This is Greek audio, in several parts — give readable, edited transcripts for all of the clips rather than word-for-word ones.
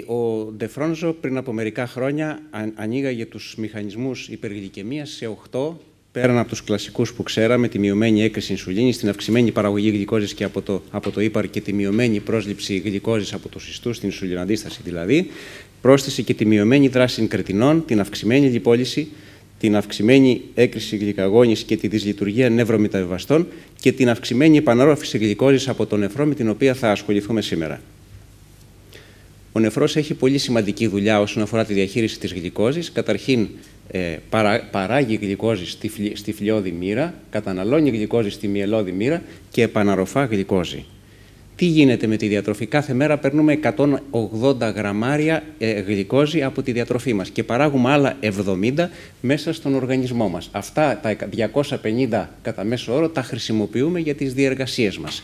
Ο Ντεφρόνζο πριν από μερικά χρόνια ανοίγαγε τους μηχανισμούς υπεργλυκαιμίας σε 8, πέραν από τους κλασικούς που ξέραμε, τη μειωμένη έκρηση ινσουλίνης, την αυξημένη παραγωγή γλυκόζης και από το ύπαρ και τη μειωμένη πρόσληψη γλυκόζης από τους ιστούς, την ινσουλινοαντίσταση δηλαδή, πρόσθεσε και τη μειωμένη δράση ινκρετινών, την αυξημένη λιπόλυση, την αυξημένη έκρηση γλυκαγόνης και τη δυσλειτουργία νευρομεταβιβαστών και την αυξημένη επαναρρόφηση γλυκόζης από το νεφρό, με την οποία θα ασχοληθούμε σήμερα. Ο νεφρός έχει πολύ σημαντική δουλειά όσον αφορά τη διαχείριση της γλυκόζης. Καταρχήν, παράγει γλυκόζη στη φλοιώδη μοίρα, καταναλώνει γλυκόζη στη μυελώδη μοίρα και επαναρροφά γλυκόζη. Τι γίνεται με τη διατροφή? Κάθε μέρα παίρνουμε 180 γραμμάρια γλυκόζη από τη διατροφή μας και παράγουμε άλλα 70 μέσα στον οργανισμό μας. Αυτά τα 250 κατά μέσο όρο τα χρησιμοποιούμε για τις διεργασίες μας.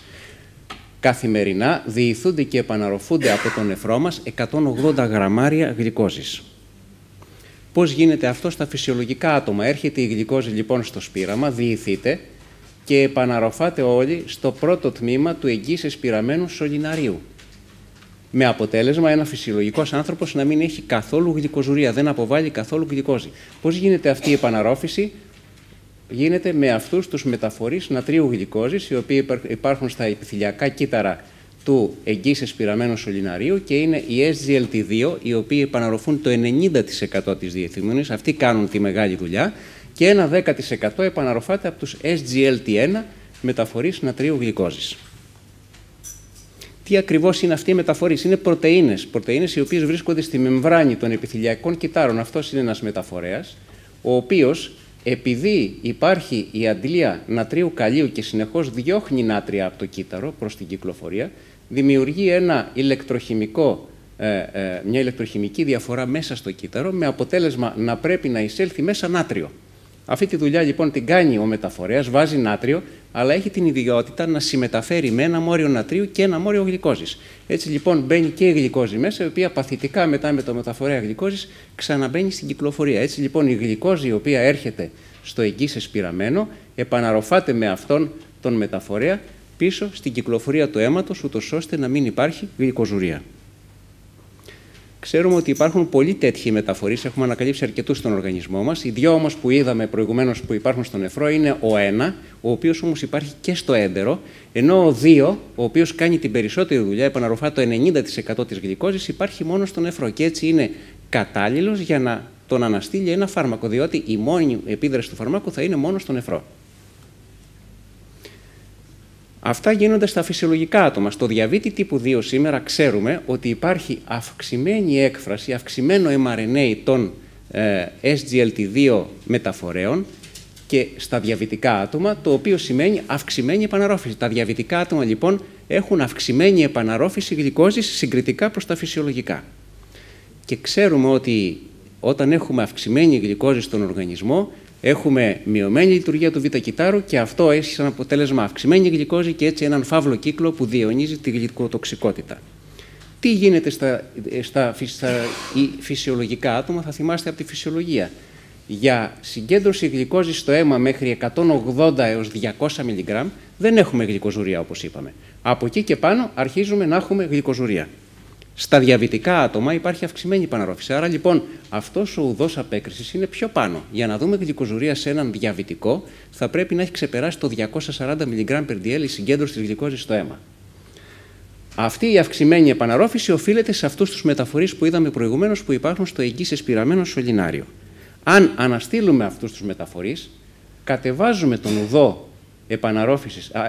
Καθημερινά διηθούνται και επαναρροφούνται από τον νεφρό μας 180 γραμμάρια γλυκόζης. Πώς γίνεται αυτό στα φυσιολογικά άτομα? Έρχεται η γλυκόζη λοιπόν στο σπήραμα, διηθείται και επαναρροφάται όλη στο πρώτο τμήμα του εγγύς εσπειραμένου σωληναρίου. Με αποτέλεσμα ένα φυσιολογικός άνθρωπος να μην έχει καθόλου γλυκοζουρία, δεν αποβάλλει καθόλου γλυκόζη. Πώς γίνεται αυτή η επαναρρόφηση? Γίνεται με αυτούς τους μεταφορείς νατρίου γλυκόζης, οι οποίοι υπάρχουν στα επιθυλιακά κύτταρα του εγγύς εσπειραμένου σωληναρίου και είναι οι SGLT2, οι οποίοι επαναρροφούν το 90% της διεθνούμενης, αυτοί κάνουν τη μεγάλη δουλειά, και ένα 10% επαναρροφάται από τους SGLT1 μεταφορείς νατρίου γλυκόζης. Τι ακριβώς είναι αυτοί οι μεταφορείς? Είναι πρωτεΐνες οι οποίες βρίσκονται στη μεμβράνη των επιθυλιακών κυττάρων. Αυτός είναι ένας μεταφορέας, ο οποίος, επειδή υπάρχει η αντλία νατρίου καλίου και συνεχώς διώχνει νάτρια από το κύτταρο προς την κυκλοφορία, δημιουργεί μια ηλεκτροχημική διαφορά μέσα στο κύτταρο, με αποτέλεσμα να πρέπει να εισέλθει μέσα νάτριο. Αυτή τη δουλειά λοιπόν την κάνει ο μεταφορέας, βάζει νάτριο, αλλά έχει την ιδιότητα να συμμεταφέρει με ένα μόριο νατρίου και ένα μόριο γλυκόζης. Έτσι λοιπόν μπαίνει και η γλυκόζη μέσα, η οποία παθητικά μετά με το μεταφορέα γλυκόζης ξαναμπαίνει στην κυκλοφορία. Έτσι λοιπόν η γλυκόζη, η οποία έρχεται στο εγγύς εσπειραμένο, επαναρροφάται με αυτόν τον μεταφορέα πίσω στην κυκλοφορία του αίματος, ούτως ώστε να μην υπάρχει γλυκοζουρία. Ξέρουμε ότι υπάρχουν πολλοί τέτοιοι μεταφορείς, έχουμε ανακαλύψει αρκετούς στον οργανισμό μας. Οι δύο όμως που είδαμε προηγουμένως που υπάρχουν στο νεφρό είναι ο 1, ο οποίος όμως υπάρχει και στο έντερο, ενώ ο 2, ο οποίος κάνει την περισσότερη δουλειά, επαναρροφά το 90% της γλυκόζης, υπάρχει μόνο στο νεφρό και έτσι είναι κατάλληλος για να τον αναστείλει ένα φάρμακο, διότι η μόνη επίδραση του φαρμάκου θα είναι μόνο στο νεφρό. Αυτά γίνονται στα φυσιολογικά άτομα. Στο διαβήτη τύπου 2 σήμερα ξέρουμε ότι υπάρχει αυξημένη έκφραση, αυξημένο mRNA των SGLT2 μεταφορέων και στα διαβητικά άτομα, το οποίο σημαίνει αυξημένη επαναρρόφηση. Τα διαβητικά άτομα λοιπόν έχουν αυξημένη επαναρρόφηση γλυκόζης συγκριτικά προς τα φυσιολογικά. Και ξέρουμε ότι όταν έχουμε αυξημένη γλυκόζη στον οργανισμό, έχουμε μειωμένη λειτουργία του β-κυττάρου και αυτό έχει σαν αποτέλεσμα αυξημένη γλυκόζη και έτσι έναν φαύλο κύκλο που διαιωνίζει τη γλυκοτοξικότητα. Τι γίνεται στα φυσιολογικά άτομα? Θα θυμάστε από τη φυσιολογία. Για συγκέντρωση γλυκόζης στο αίμα μέχρι 180 έως 200 mg δεν έχουμε γλυκοζουρία, όπως είπαμε. Από εκεί και πάνω αρχίζουμε να έχουμε γλυκοζουρία. Στα διαβητικά άτομα υπάρχει αυξημένη επαναρρόφηση. Άρα λοιπόν αυτός ο ουδός απέκρισης είναι πιο πάνω. Για να δούμε γλυκοζουρία σε έναν διαβητικό, θα πρέπει να έχει ξεπεράσει το 240 mg/dl η συγκέντρωση της γλυκόζης στο αίμα. Αυτή η αυξημένη επαναρρόφηση οφείλεται σε αυτούς τους μεταφορείς που είδαμε προηγουμένως που υπάρχουν στο εγγύς εσπειραμένο σωληνάριο. Αν αναστείλουμε αυτούς τους μεταφορείς, κατεβάζουμε τον ουδό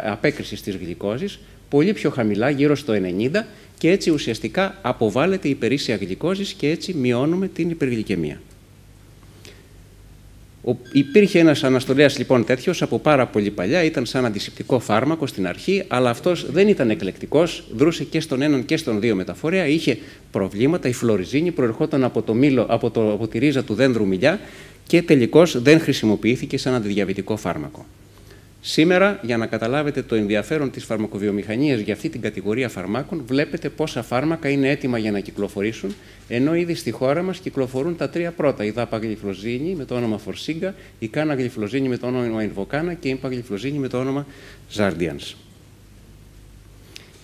απέκρισης της γλυκόζης πολύ πιο χαμηλά, γύρω στο 90, και έτσι ουσιαστικά αποβάλλεται η υπερίσσια γλυκόζης και έτσι μειώνουμε την υπεργλυκαιμία. Υπήρχε ένας αναστολέας λοιπόν τέτοιος από πάρα πολύ παλιά, ήταν σαν αντισηπτικό φάρμακο στην αρχή, αλλά αυτός δεν ήταν εκλεκτικός, δρούσε και στον έναν και στον δύο μεταφορέα, είχε προβλήματα, η φλωριζίνη προερχόταν από τη ρίζα του δένδρου μιλιά και τελικώς δεν χρησιμοποιήθηκε σαν αντιδιαβητικό φάρμακο. Σήμερα, για να καταλάβετε το ενδιαφέρον της φαρμακοβιομηχανίας για αυτή την κατηγορία φαρμάκων, βλέπετε πόσα φάρμακα είναι έτοιμα για να κυκλοφορήσουν, ενώ ήδη στη χώρα μας κυκλοφορούν τα τρία πρώτα: η δαπαγλυφλοζίνη με το όνομα Φορσίγκα, η κάναγλυφλοζίνη με το όνομα Ινβοκάνα και η εμπαγλυφλοζίνη με το όνομα Ζάρντιανς.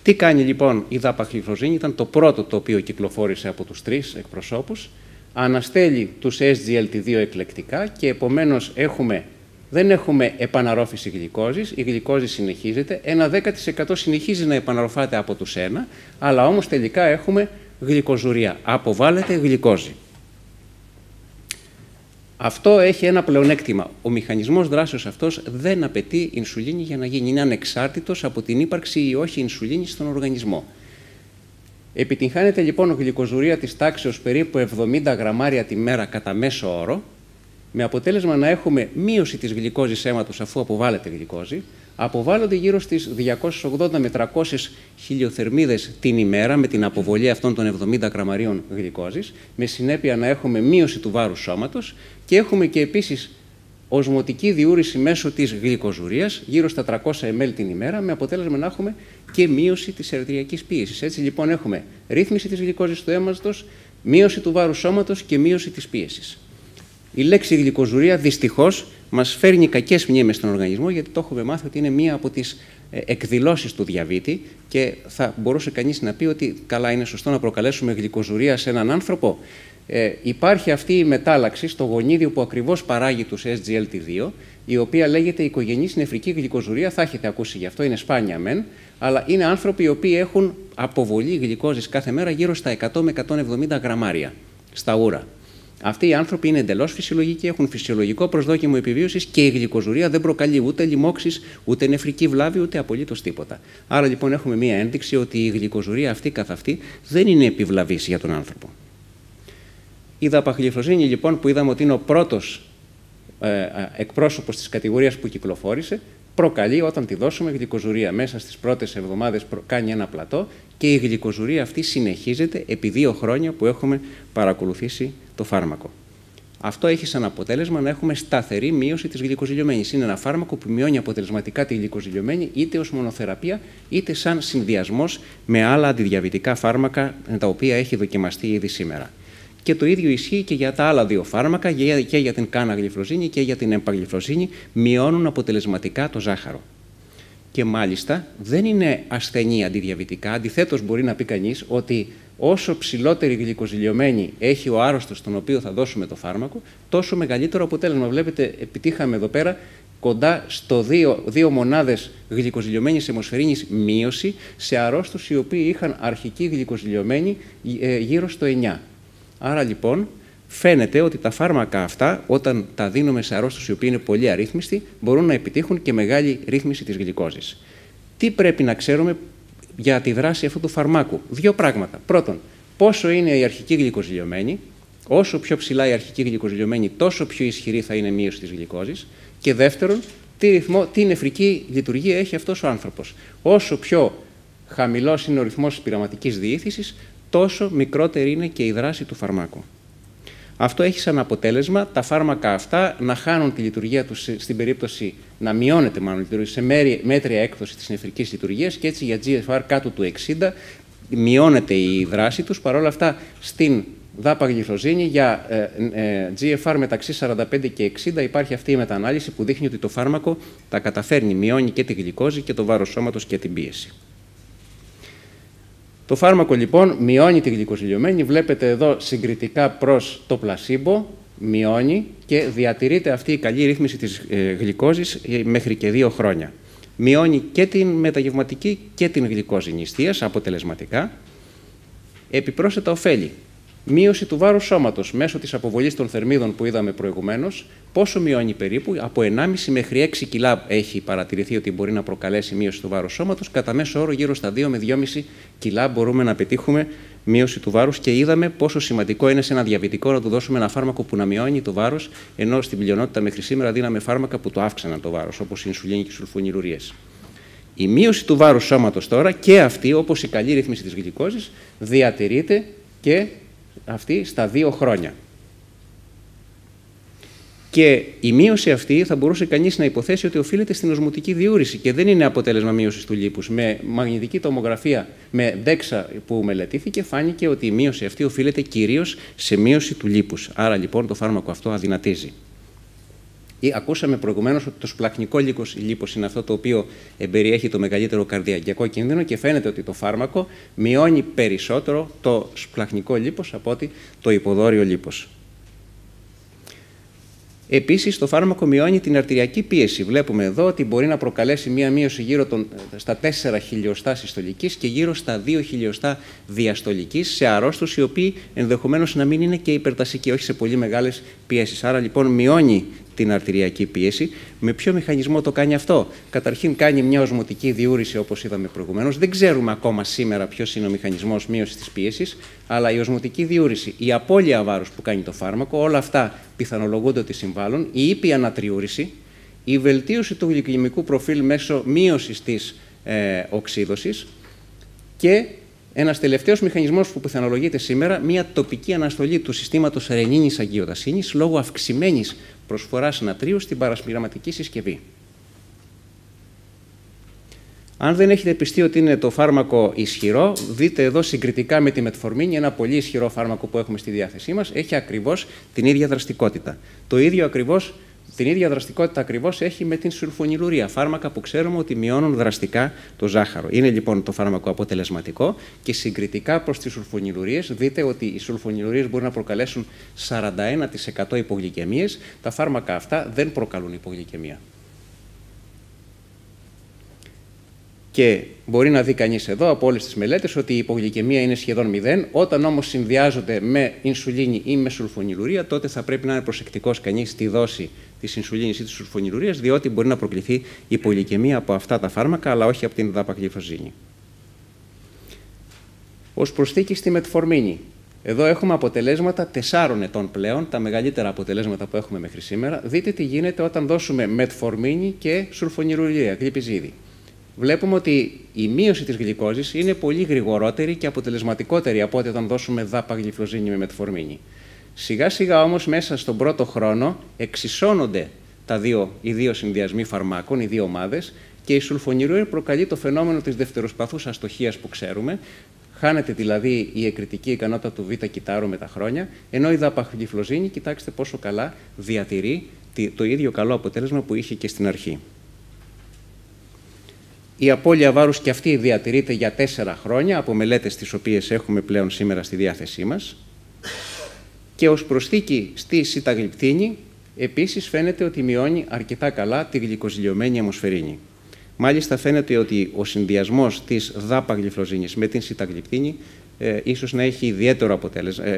Τι κάνει λοιπόν η δαπαχλιφροζίνη, ήταν το πρώτο το οποίο κυκλοφόρησε από τους 3 εκπροσώπους, αναστέλει τους SGLT2 εκλεκτικά και επομένως δεν έχουμε επαναρρόφηση γλυκόζης, η γλυκόζη συνεχίζεται, ένα 10% συνεχίζει να επαναρροφάται από τους 1, αλλά όμως τελικά έχουμε γλυκοζουρία, αποβάλλεται γλυκόζη. Αυτό έχει ένα πλεονέκτημα. Ο μηχανισμός δράσεως αυτός δεν απαιτεί ινσουλίνη για να γίνει. Είναι ανεξάρτητος από την ύπαρξη ή όχι ινσουλίνης στον οργανισμό. Επιτυγχάνεται λοιπόν γλυκοζουρία της τάξεως περίπου 70 γραμμάρια τη μέρα κατά μέσο όρο, με αποτέλεσμα να έχουμε μείωση της γλυκόζης αίματος αφού αποβάλλεται γλυκόζη. Αποβάλλονται γύρω στις 280 με 300 χιλιοθερμίδες την ημέρα με την αποβολή αυτών των 70 γραμμαρίων γλυκόζης, με συνέπεια να έχουμε μείωση του βάρους σώματος και έχουμε και επίσης οσμωτική διούρηση μέσω της γλυκοζουρίας, γύρω στα 300 ml την ημέρα, με αποτέλεσμα να έχουμε και μείωση της αρτηριακής πίεσης. Έτσι λοιπόν έχουμε ρύθμιση της γλυκόζης του αίματος, μείωση του βάρους σώματος και μείωση της πίεσης. Η λέξη γλυκοζουρία δυστυχώς μας φέρνει κακές μνήμες στον οργανισμό, γιατί το έχουμε μάθει ότι είναι μία από τις εκδηλώσεις του διαβήτη και θα μπορούσε κανείς να πει ότι καλά είναι σωστό να προκαλέσουμε γλυκοζουρία σε έναν άνθρωπο. Υπάρχει αυτή η μετάλλαξη στο γονίδιο που ακριβώς παράγει τους SGLT2, η οποία λέγεται οικογενής νεφρική γλυκοζουρία. Θα έχετε ακούσει γι' αυτό, είναι σπάνια μεν, αλλά είναι άνθρωποι οι οποίοι έχουν αποβολή γλυκόζης κάθε μέρα γύρω στα 100 με 170 γραμμάρια στα ούρα. Αυτοί οι άνθρωποι είναι εντελώς φυσιολογικοί, έχουν φυσιολογικό προσδόκιμο επιβίωσης και η γλυκοζουρία δεν προκαλεί ούτε λοιμώξεις, ούτε νεφρική βλάβη, ούτε απολύτως τίποτα. Άρα λοιπόν έχουμε μία ένδειξη ότι η γλυκοζουρία αυτή καθ' αυτή δεν είναι επιβλαβής για τον άνθρωπο. Η δαπαχλιφροζίνη λοιπόν, που είδαμε ότι είναι ο πρώτος εκπρόσωπος της κατηγορίας που κυκλοφόρησε, προκαλεί όταν τη δώσουμε γλυκοζουρία. Μέσα στις πρώτες εβδομάδες κάνει ένα πλατό και η γλυκοζουρία αυτή συνεχίζεται επί 2 χρόνια που έχουμε παρακολουθήσει το φάρμακο. Αυτό έχει σαν αποτέλεσμα να έχουμε σταθερή μείωση της γλυκοζηλιωμένης. Είναι ένα φάρμακο που μειώνει αποτελεσματικά τη γλυκοζηλιωμένη είτε ως μονοθεραπεία είτε σαν συνδυασμός με άλλα αντιδιαβητικά φάρμακα τα οποία έχει δοκιμαστεί ήδη σήμερα. Και το ίδιο ισχύει και για τα άλλα 2 φάρμακα, και για την κάναγλυφροζίνη και για την εμπαγλυφροζίνη, μειώνουν αποτελεσματικά το ζάχαρο. Και μάλιστα δεν είναι ασθενή αντιδιαβητικά. Αντιθέτως, μπορεί να πει κανείς ότι όσο ψηλότερη γλυκοζηλιωμένη έχει ο άρρωστος στον οποίο θα δώσουμε το φάρμακο, τόσο μεγαλύτερο αποτέλεσμα. Βλέπετε, επιτύχαμε εδώ πέρα κοντά στο 2 μονάδες γλυκοζηλιωμένης αιμοσφαιρίνης μείωση σε αρρώστους οι οποίοι είχαν αρχική γλυκοζηλιωμένη γύρω στο 9. Άρα λοιπόν φαίνεται ότι τα φάρμακα αυτά, όταν τα δίνουμε σε αρρώστους οι οποίοι είναι πολύ αρρύθμιστοι, μπορούν να επιτύχουν και μεγάλη ρύθμιση της γλυκόζης. Τι πρέπει να ξέρουμε για τη δράση αυτού του φαρμάκου? 2 πράγματα. Πρώτον, πόσο είναι η αρχική γλυκοζηλιωμένη. Όσο πιο ψηλά η αρχική γλυκοζηλιωμένη, τόσο πιο ισχυρή θα είναι η μείωση της γλυκόζης. Και δεύτερον, τι νεφρική λειτουργία έχει αυτός ο άνθρωπος. Όσο πιο χαμηλός είναι ο ρυθμός της πειραματικής διήθησης, τόσο μικρότερη είναι και η δράση του φαρμάκου. Αυτό έχει σαν αποτέλεσμα τα φάρμακα αυτά να χάνουν τη λειτουργία τους στην περίπτωση να μειώνεται μάλλον η λειτουργία σε μέτρια έκδοση της νεφρικής λειτουργίας και έτσι για GFR κάτω του 60 μειώνεται η δράση τους. Παρ' όλα αυτά στην δαπαγλυφροζίνη για GFR μεταξύ 45 και 60 υπάρχει αυτή η μετανάλυση που δείχνει ότι το φάρμακο τα καταφέρνει, μειώνει και τη γλυκόζη και το βάρος σώματος και την πίεση. Το φάρμακο λοιπόν μειώνει τη γλυκοζηλιωμένη, βλέπετε εδώ συγκριτικά προς το πλασίμπο, μειώνει και διατηρείται αυτή η καλή ρύθμιση της γλυκόζης μέχρι και 2 χρόνια. Μειώνει και την μεταγευματική και την γλυκόζη νηστείας αποτελεσματικά. Επιπρόσθετα ωφέλη. Μείωση του βάρους σώματος μέσω της αποβολής των θερμίδων που είδαμε προηγουμένως. Πόσο μειώνει περίπου? Από 1,5 μέχρι 6 κιλά έχει παρατηρηθεί ότι μπορεί να προκαλέσει μείωση του βάρους σώματος. Κατά μέσο όρο γύρω στα 2 με 2,5 κιλά μπορούμε να πετύχουμε μείωση του βάρους και είδαμε πόσο σημαντικό είναι σε ένα διαβητικό να του δώσουμε ένα φάρμακο που να μειώνει το βάρος, ενώ στην πλειονότητα μέχρι σήμερα δίναμε φάρμακα που το αύξαναν το βάρος, όπως η ινσουλίνη και οι σουλφονιλουρίες. Η μείωση του βάρους σώματος τώρα και αυτή, όπως η καλή ρύθμιση της γλυκόζης, διατηρείται και αυτή στα 2 χρόνια. Και η μείωση αυτή θα μπορούσε κανείς να υποθέσει ότι οφείλεται στην οσμωτική διούρηση και δεν είναι αποτέλεσμα μείωσης του λίπους. Με μαγνητική τομογραφία, με DEXA που μελετήθηκε, φάνηκε ότι η μείωση αυτή οφείλεται κυρίως σε μείωση του λίπους. Άρα λοιπόν το φάρμακο αυτό αδυνατίζει. Ακούσαμε προηγουμένως ότι το σπλαχνικό λίπος είναι αυτό το οποίο περιέχει το μεγαλύτερο καρδιακό κίνδυνο και φαίνεται ότι το φάρμακο μειώνει περισσότερο το σπλαχνικό λίπος από ότι το υποδόριο λίπος. Επίσης, το φάρμακο μειώνει την αρτηριακή πίεση. Βλέπουμε εδώ ότι μπορεί να προκαλέσει μία μείωση γύρω στα 4 χιλιοστά συστολικής και γύρω στα 2 χιλιοστά διαστολικής σε αρρώστους οι οποίοι ενδεχομένως να μην είναι και υπερτασικοί, όχι σε πολύ μεγάλες πιέσεις. Άρα, λοιπόν, μειώνει την αρτηριακή πίεση. Με ποιο μηχανισμό το κάνει αυτό? Καταρχήν, κάνει μια οσμωτική διούρηση, όπως είδαμε προηγουμένως. Δεν ξέρουμε ακόμα σήμερα ποιος είναι ο μηχανισμός μείωσης της πίεσης, αλλά η οσμωτική διούρηση, η απώλεια βάρους που κάνει το φάρμακο, όλα αυτά πιθανολογούνται ότι συμβάλλουν. Η ήπια ανατριούρηση, η βελτίωση του γλυκαιμικού προφίλ μέσω μείωσης της οξύδωσης και ένας τελευταίος μηχανισμός που πιθανολογείται σήμερα, μια τοπική αναστολή του συστήματος ρενίνης αγγιοτασίνης λόγω αυξημένης προσφοράς νατρίου στην παρασπειραματική συσκευή. Αν δεν έχετε πιστεί ότι είναι το φάρμακο ισχυρό, δείτε εδώ συγκριτικά με τη μετφορμίνη, ένα πολύ ισχυρό φάρμακο που έχουμε στη διάθεσή μας, έχει ακριβώς την ίδια δραστικότητα. Την ίδια δραστικότητα ακριβώς έχει με την σουλφονιλουρία, φάρμακα που ξέρουμε ότι μειώνουν δραστικά το ζάχαρο. Είναι λοιπόν το φάρμακο αποτελεσματικό και συγκριτικά προς τις σουλφονιλουρίες, δείτε ότι οι σουλφονιλουρίες μπορούν να προκαλέσουν 41% υπογλυκαιμίες, τα φάρμακα αυτά δεν προκαλούν υπογλυκαιμία. Και μπορεί να δει κανείς εδώ από όλες τις μελέτες ότι η υπογλυκαιμία είναι σχεδόν 0. Όταν όμως συνδυάζονται με ινσουλίνη ή με σουλφονιλουρία, τότε θα πρέπει να είναι προσεκτικός κανείς στη δόση της ινσουλίνης ή της σουλφονιλουρίας, διότι μπορεί να προκληθεί υπογλυκαιμία από αυτά τα φάρμακα, αλλά όχι από την δαπαγλυφοζίνη. Ως προσθήκη στη μετφορμίνη. Εδώ έχουμε αποτελέσματα 4 ετών πλέον, τα μεγαλύτερα αποτελέσματα που έχουμε μέχρι σήμερα. Δείτε τι γίνεται όταν δώσουμε μετφορμίνη και σουλφονιλουρία, γλυπιζίδι. Βλέπουμε ότι η μείωση της γλυκόζης είναι πολύ γρηγορότερη και αποτελεσματικότερη από ό,τι όταν δώσουμε δαπαγλυφοζίνη με μετφορμίνη. Σιγά σιγά όμως μέσα στον πρώτο χρόνο εξισώνονται οι δύο συνδυασμοί φαρμάκων, οι δύο ομάδες, και η σουλφονιλουρία προκαλεί το φαινόμενο της δευτεροσπαθούς αστοχίας που ξέρουμε. Χάνεται δηλαδή η εκρητική ικανότητα του β' κυτάρου με τα χρόνια, ενώ η δαπαγλυφοζίνη, κοιτάξτε πόσο καλά διατηρεί το ίδιο καλό αποτέλεσμα που είχε και στην αρχή. Η απώλεια βάρους και αυτή διατηρείται για 4 χρόνια από μελέτες τις οποίες έχουμε πλέον σήμερα στη διάθεσή μας. Και ως προσθήκη στη σιταγλιπτίνη, επίσης φαίνεται ότι μειώνει αρκετά καλά τη γλυκοζηλιωμένη αιμοσφαιρίνη. Μάλιστα φαίνεται ότι ο συνδυασμός της δαπαγλυφοζίνης με την σιταγλιπτίνη ίσως να έχει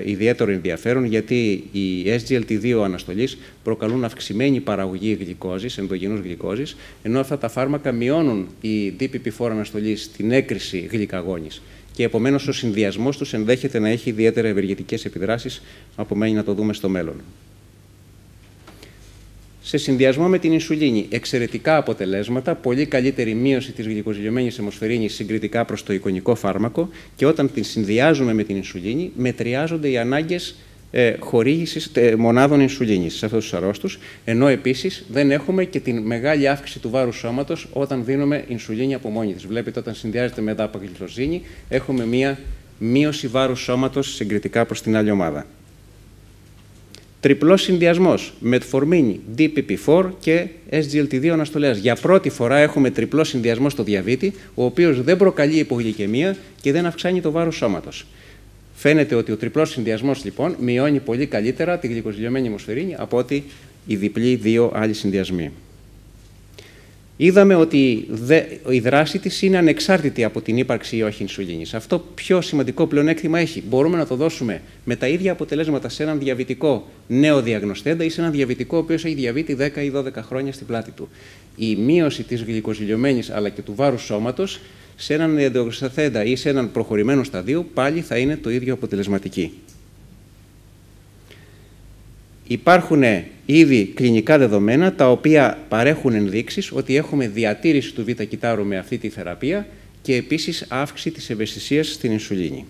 ιδιαίτερο ενδιαφέρον, γιατί οι SGLT2 αναστολής προκαλούν αυξημένη παραγωγή γλυκόζης, ενδογενούς γλυκόζης, ενώ αυτά τα φάρμακα μειώνουν η DPP4 αναστολή στην έκρηση γλυκαγόνης. Και επομένως ο συνδυασμός τους ενδέχεται να έχει ιδιαίτερα ευεργετικές επιδράσεις, απομένει να το δούμε στο μέλλον. Σε συνδυασμό με την ινσουλίνη, εξαιρετικά αποτελέσματα, πολύ καλύτερη μείωση της γλυκοζηλιωμένης αιμοσφαιρίνης συγκριτικά προς το εικονικό φάρμακο, και όταν την συνδυάζουμε με την ινσουλίνη, μετριάζονται οι ανάγκες χορήγησης μονάδων ινσουλίνης σε αυτούς τους αρρώστους, ενώ επίσης δεν έχουμε και την μεγάλη αύξηση του βάρους σώματος όταν δίνουμε ινσουλίνη από μόνη της. Βλέπετε, όταν συνδυάζεται με δαπαγλυφοζίνη, έχουμε μία μείωση βάρους σώματος συγκριτικά προς την άλλη ομάδα. Τριπλός συνδυασμός, μετφορμίνη, DPP4 και SGLT2 αναστολέας. Για πρώτη φορά έχουμε τριπλό συνδυασμό στο διαβήτη, ο οποίος δεν προκαλεί υπογλυκαιμία και δεν αυξάνει το βάρος σώματος. Φαίνεται ότι ο τριπλός συνδυασμός λοιπόν μειώνει πολύ καλύτερα τη γλυκοζηλιωμένη αιμοσφαιρίνη από ότι οι διπλοί δύο άλλοι συνδυασμοί. Είδαμε ότι η δράση της είναι ανεξάρτητη από την ύπαρξη ή όχι ινσουλίνης. Αυτό πιο σημαντικό πλεονέκτημα έχει. Μπορούμε να το δώσουμε με τα ίδια αποτελέσματα σε έναν διαβητικό νέο διαγνωστέντα ή σε έναν διαβητικό ο οποίος έχει διαβήτη 10 ή 12 χρόνια στην πλάτη του. Η μείωση της γλυκοζηλιωμένης αλλά και του βάρους σώματος σε έναν διαγνωστέντα ή σε έναν προχωρημένο σταδίο πάλι θα είναι το ίδιο αποτελεσματική. Υπάρχουν ήδη κλινικά δεδομένα τα οποία παρέχουν ενδείξεις ότι έχουμε διατήρηση του β' κυτάρου με αυτή τη θεραπεία και επίσης αύξηση της ευαισθησίας στην ινσουλίνη.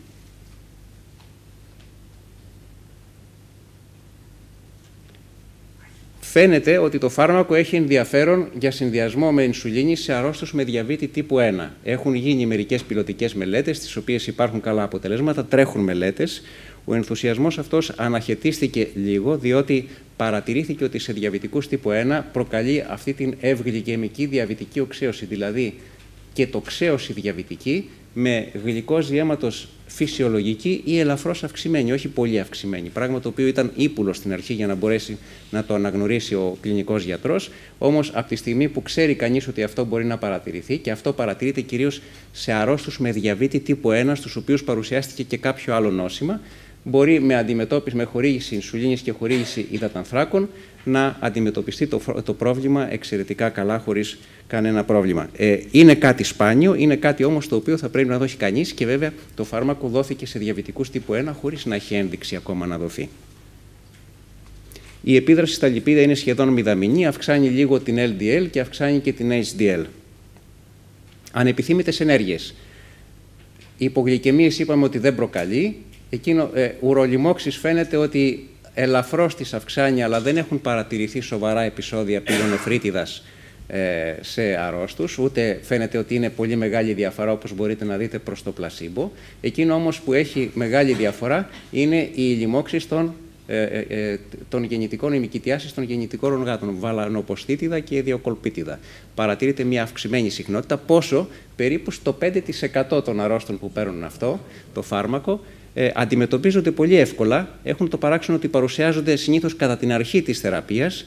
Φαίνεται ότι το φάρμακο έχει ενδιαφέρον για συνδυασμό με ινσουλίνη σε αρρώστους με διαβήτη τύπου 1. Έχουν γίνει μερικές πιλωτικές μελέτες, στις οποίες υπάρχουν καλά αποτελέσματα, τρέχουν μελέτες. Ο ενθουσιασμός αυτός αναχαιτίστηκε λίγο, διότι παρατηρήθηκε ότι σε διαβητικούς τύπου 1 προκαλεί αυτή την ευγλυκαιμική διαβητική οξέωση, δηλαδή και τοξέωση διαβητική με γλυκόζη αίματος φυσιολογική ή ελαφρώς αυξημένη, όχι πολύ αυξημένη. Πράγμα το οποίο ήταν ύπουλο στην αρχή για να μπορέσει να το αναγνωρίσει ο κλινικός γιατρός. Όμως, από τη στιγμή που ξέρει κανείς ότι αυτό μπορεί να παρατηρηθεί, και αυτό παρατηρείται κυρίως σε αρρώστους με διαβήτη τύπου 1, στους οποίους παρουσιάστηκε και κάποιο άλλο νόσημα, μπορεί με αντιμετώπιση, με χορήγηση ινσουλίνης και χορήγηση υδατανθράκων να αντιμετωπιστεί το πρόβλημα εξαιρετικά καλά, χωρίς κανένα πρόβλημα. Είναι κάτι σπάνιο, είναι κάτι όμως το οποίο θα πρέπει να δώσει κανείς, και βέβαια το φάρμακο δόθηκε σε διαβητικούς τύπου 1 χωρίς να έχει ένδειξη ακόμα να δοθεί. Η επίδραση στα λιπίδα είναι σχεδόν μηδαμινή, αυξάνει λίγο την LDL και αυξάνει και την HDL. Ανεπιθύμητες ενέργειες. Οι υπογλυκαιμίες είπαμε ότι δεν προκαλεί. Ουρολιμόξης φαίνεται ότι ελαφρώς τις αυξάνει, αλλά δεν έχουν παρατηρηθεί σοβαρά επεισόδια πυρονεφρίτιδας σε αρρώστους, ούτε φαίνεται ότι είναι πολύ μεγάλη διαφορά, όπως μπορείτε να δείτε, προς το πλασίμπο. Εκείνο όμως που έχει μεγάλη διαφορά είναι οι λοιμώξεις των γεννητικών ημικητιάσεις των γεννητικών οργάνων, βαλανοποστίτιδα και ιδιοκολπίτιδα. Παρατηρείται μια αυξημένη συχνότητα, πόσο περίπου στο 5% των αρρώστων που παίρνουν αυτό το φάρμακο αντιμετωπίζονται πολύ εύκολα, έχουν το παράξενο ότι παρουσιάζονται συνήθως κατά την αρχή της θεραπείας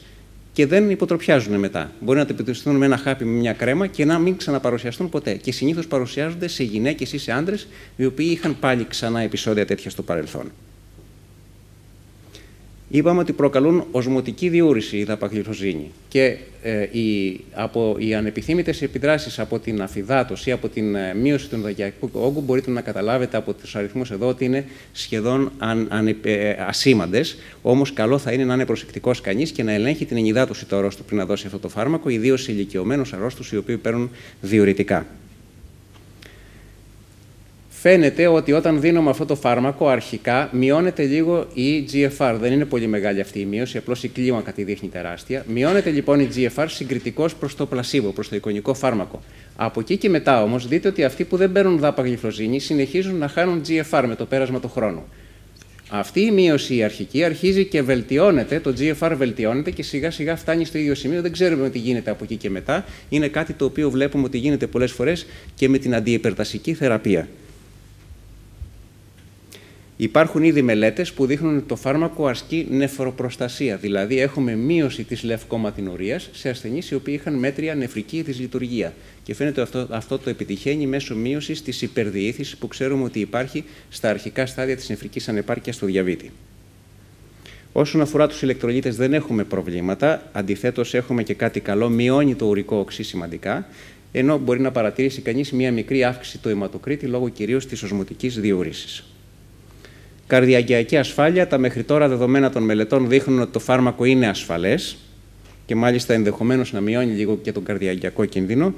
και δεν υποτροπιάζουν μετά. Μπορεί να αντιμετωπιστούν με ένα χάπι, με μια κρέμα και να μην ξαναπαρουσιαστούν ποτέ. Και συνήθως παρουσιάζονται σε γυναίκες ή σε άντρες, οι οποίοι είχαν πάλι ξανά επεισόδια τέτοια στο παρελθόν. Είπαμε ότι προκαλούν οσμωτική διούρηση η δαπαγλυφοζίνη και οι ανεπιθύμητες επιδράσεις από την αφυδάτωση ή από την μείωση του ενδοκιακού όγκου μπορείτε να καταλάβετε από τους αριθμούς εδώ ότι είναι σχεδόν ασήμαντες. Όμως καλό θα είναι να είναι προσεκτικός κανείς και να ελέγχει την ενυδάτωση του αρρώστου πριν να δώσει αυτό το φάρμακο, ιδίως σε ηλικιωμένους αρρώστους οι οποίοι παίρνουν διουρητικά. Φαίνεται ότι όταν δίνουμε αυτό το φάρμακο, αρχικά μειώνεται λίγο η GFR. Δεν είναι πολύ μεγάλη αυτή η μείωση, απλώς η κλίμακα τη δείχνει τεράστια. Μειώνεται λοιπόν η GFR συγκριτικώς προς το πλασίμπο, προς το εικονικό φάρμακο. Από εκεί και μετά όμως, δείτε ότι αυτοί που δεν παίρνουν δαπαγλυφοζίνη συνεχίζουν να χάνουν GFR με το πέρασμα του χρόνου. Αυτή η μείωση η αρχική αρχίζει και βελτιώνεται, το GFR βελτιώνεται και σιγά σιγά φτάνει στο ίδιο σημείο. Δεν ξέρουμε τι γίνεται από εκεί και μετά. Είναι κάτι το οποίο βλέπουμε ότι γίνεται πολλές φορές και με την αντιυπερτασική θεραπεία. Υπάρχουν ήδη μελέτες που δείχνουν ότι το φάρμακο ασκεί νεφροπροστασία, δηλαδή έχουμε μείωση της λευκοματινουρίας σε ασθενείς οι οποίοι είχαν μέτρια νεφρική δυσλειτουργία. Και φαίνεται ότι αυτό το επιτυχαίνει μέσω μείωσης της υπερδιήθησης που ξέρουμε ότι υπάρχει στα αρχικά στάδια της νεφρικής ανεπάρκειας στο διαβήτη. Όσον αφορά τους ηλεκτρολίτες, δεν έχουμε προβλήματα. Αντιθέτως, έχουμε και κάτι καλό, μειώνει το ουρικό οξύ σημαντικά, ενώ μπορεί να παρατηρήσει κανείς μία μικρή αύξηση του αιματοκρίτη λόγω κυρίως της οσμωτικής διούρησης. Καρδιαγγειακή ασφάλεια. Τα μέχρι τώρα δεδομένα των μελετών δείχνουν ότι το φάρμακο είναι ασφαλές και μάλιστα ενδεχομένως να μειώνει λίγο και τον καρδιαγγειακό κίνδυνο.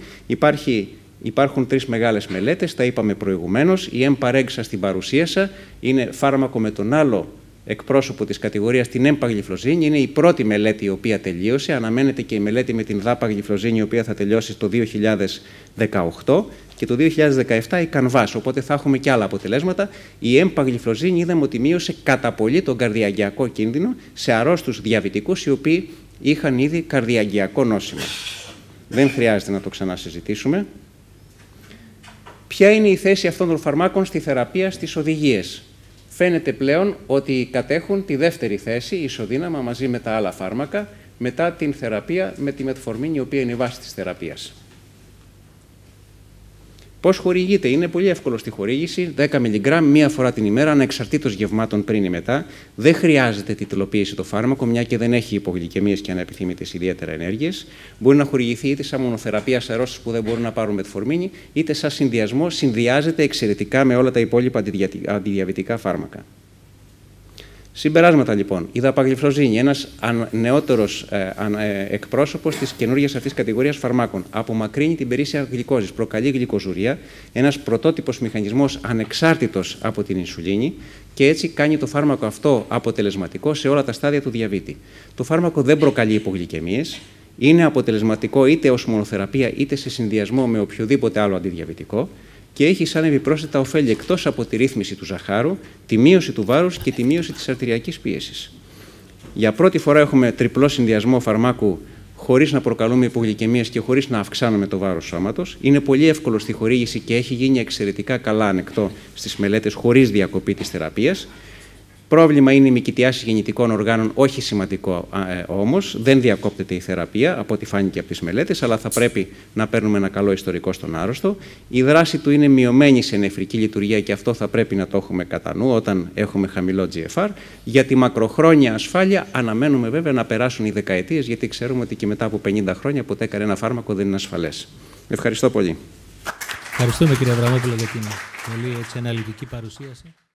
Υπάρχουν τρεις μεγάλες μελέτες, τα είπαμε προηγουμένως. Η EMPA-REG σας την παρουσίασα, είναι φάρμακο με τον άλλο εκπρόσωπο της κατηγορίας, την εμπαγλυφλοζίνη. Είναι η πρώτη μελέτη η οποία τελείωσε. Αναμένεται και η μελέτη με την δαπαγλυφλοζίνη, η οποία θα τελειώσει το 2018. Και το 2017 η Κανβάς, οπότε θα έχουμε και άλλα αποτελέσματα. Η εμπαγλυφλοζίνη είδαμε ότι μείωσε κατά πολύ τον καρδιαγγειακό κίνδυνο σε αρρώστους διαβητικούς οι οποίοι είχαν ήδη καρδιαγγειακό νόσημα. Δεν χρειάζεται να το ξανασυζητήσουμε. Ποια είναι η θέση αυτών των φαρμάκων στη θεραπεία στις οδηγίες? Φαίνεται πλέον ότι κατέχουν τη δεύτερη θέση, ισοδύναμα μαζί με τα άλλα φάρμακα, μετά την θεραπεία με τη μετφορμίνη, η οποία είναι η βάση της θεραπείας. Πώς χορηγείται? Είναι πολύ εύκολο στη χορήγηση, 10 mg μία φορά την ημέρα, ανεξαρτήτως γευμάτων πριν ή μετά. Δεν χρειάζεται τιτλοποίηση το φάρμακο, μια και δεν έχει υπογλυκαιμίες και ανεπιθύμητες ιδιαίτερα ενέργειες. Μπορεί να χορηγηθεί είτε σαν μονοθεραπεία σε αρρώστιες που δεν μπορούν να πάρουν μετφορμίνη, είτε σαν συνδυασμό, συνδυάζεται εξαιρετικά με όλα τα υπόλοιπα αντιδιαβητικά φάρμακα. Συμπεράσματα λοιπόν. Η δαπαγλυφλοζίνη, ένας νεότερος εκπρόσωπος της καινούργιας αυτής κατηγορίας φαρμάκων, απομακρύνει την περίσσια γλυκόζης, προκαλεί γλυκοζουρία, ένας πρωτότυπος μηχανισμός ανεξάρτητος από την ινσουλίνη και έτσι κάνει το φάρμακο αυτό αποτελεσματικό σε όλα τα στάδια του διαβήτη. Το φάρμακο δεν προκαλεί υπογλυκαιμίες, είναι αποτελεσματικό είτε ως μονοθεραπεία είτε σε συνδυασμό με οποιοδήποτε άλλο αντιδιαβητικό. και έχει σαν επιπρόσθετα ωφέλη εκτός από τη ρύθμιση του ζαχάρου, τη μείωση του βάρους και τη μείωση της αρτηριακής πίεσης. Για πρώτη φορά έχουμε τριπλό συνδυασμό φαρμάκου χωρίς να προκαλούμε υπογλυκαιμίες και χωρίς να αυξάνουμε το βάρος σώματος. Είναι πολύ εύκολο στη χορήγηση και έχει γίνει εξαιρετικά καλά ανεκτό στις μελέτες χωρίς διακοπή της θεραπείας. Πρόβλημα είναι οι μυκητιάσεις γεννητικών οργάνων, όχι σημαντικό όμως. Δεν διακόπτεται η θεραπεία, από ό,τι φάνηκε από τις μελέτες, αλλά θα πρέπει να παίρνουμε ένα καλό ιστορικό στον άρρωστο. Η δράση του είναι μειωμένη σε νεφρική λειτουργία και αυτό θα πρέπει να το έχουμε κατά νου όταν έχουμε χαμηλό GFR. Για τη μακροχρόνια ασφάλεια αναμένουμε βέβαια να περάσουν οι δεκαετίες, γιατί ξέρουμε ότι και μετά από 50 χρόνια ποτέ κανένα φάρμακο δεν είναι ασφαλές. Ευχαριστώ πολύ. Ευχαριστούμε κύριε Αβραμόπουλο για την πολύ αναλυτική παρουσίαση.